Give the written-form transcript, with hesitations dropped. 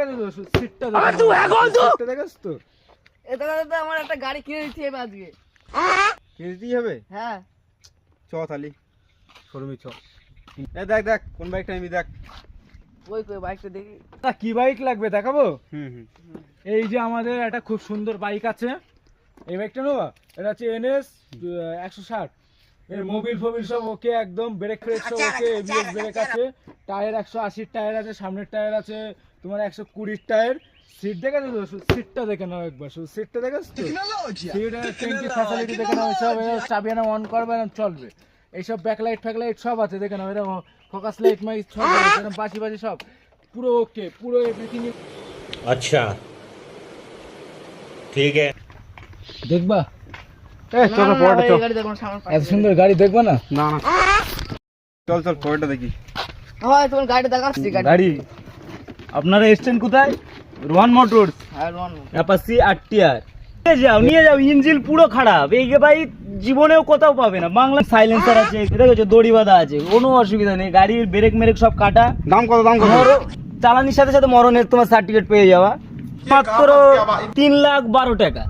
দেখেছো তো? সিটটা সিটটা দেখেছো তো? এটা তো আমার একটা গাড়ি কিনে দিতে হবে আজকে। কিনে দিতেই হবে। হ্যাঁ চ তালি শোরুমে চ। দেখ দেখ কোন বাইকটা নিবি দেখ। ওই কই বাইকটা দেখি। তা কি বাইক লাগবে দেখাবো? হুম হুম। এই যে আমাদের একটা খুব সুন্দর বাইক আছে, এই বাইকটা নেবো। এটা হচ্ছে NS 160। এর মোবিল ফোবিল সব ওকে, একদম ব্রেক ফ্রেক সব ওকে, ABS ব্রেক আছে, টায়ার 180 টায়ার আছে, সামনের টায়ার আছে তোমার 120 টায়ার। সিট দেখেছো তো? সিটটা দেখে নাও একবার, শুধু সিটটা দেখেছো তো? সিট আর ট্যাঙ্কি ফ্যাসিলিটি দেখে নাও, সব চাবি না অন করবে না চলবে, এইসব ব্যাকলাইট ফ্যাকলাইট সব আছে দেখে নাও, এরকম ফোকাস লাইট মাইট সব আছে, বাজি বাজি সব পুরো ওকে, পুরো এভরিথিং। अच्छा ठीक है। দেখবা? চলো পরেরটা চল। গাড়ি দেখো সামনে এত সুন্দর গাড়ি দেখবা না? না না চল চল পরেরটা দেখি। হয় তোমার গাড়ি দেখাচ্ছি গাড়ি। গাড়ি আপনারা এসছেন কোথায়? রোহান মোটরস, হ্যাঁ রন। অ্যাপাসি RTR। নিয়ে যাও, ইঞ্জিন পুরো খারাপ, এই ভাই জীবনেও কোথাও পাবে না। বাংলা সাইলেন্সার আছে, দেখেছো দড়ি বাঁধা আছে, কোনো অসুবিধা নেই। গাড়ির ব্রেক মেরেক সব কাটা। দাম কত দাম কত? চালানির সাথে সাথে মরণের তোমার সার্টিফিকেট পেয়ে যাওয়া, মাত্র 3,12,000 টাকা।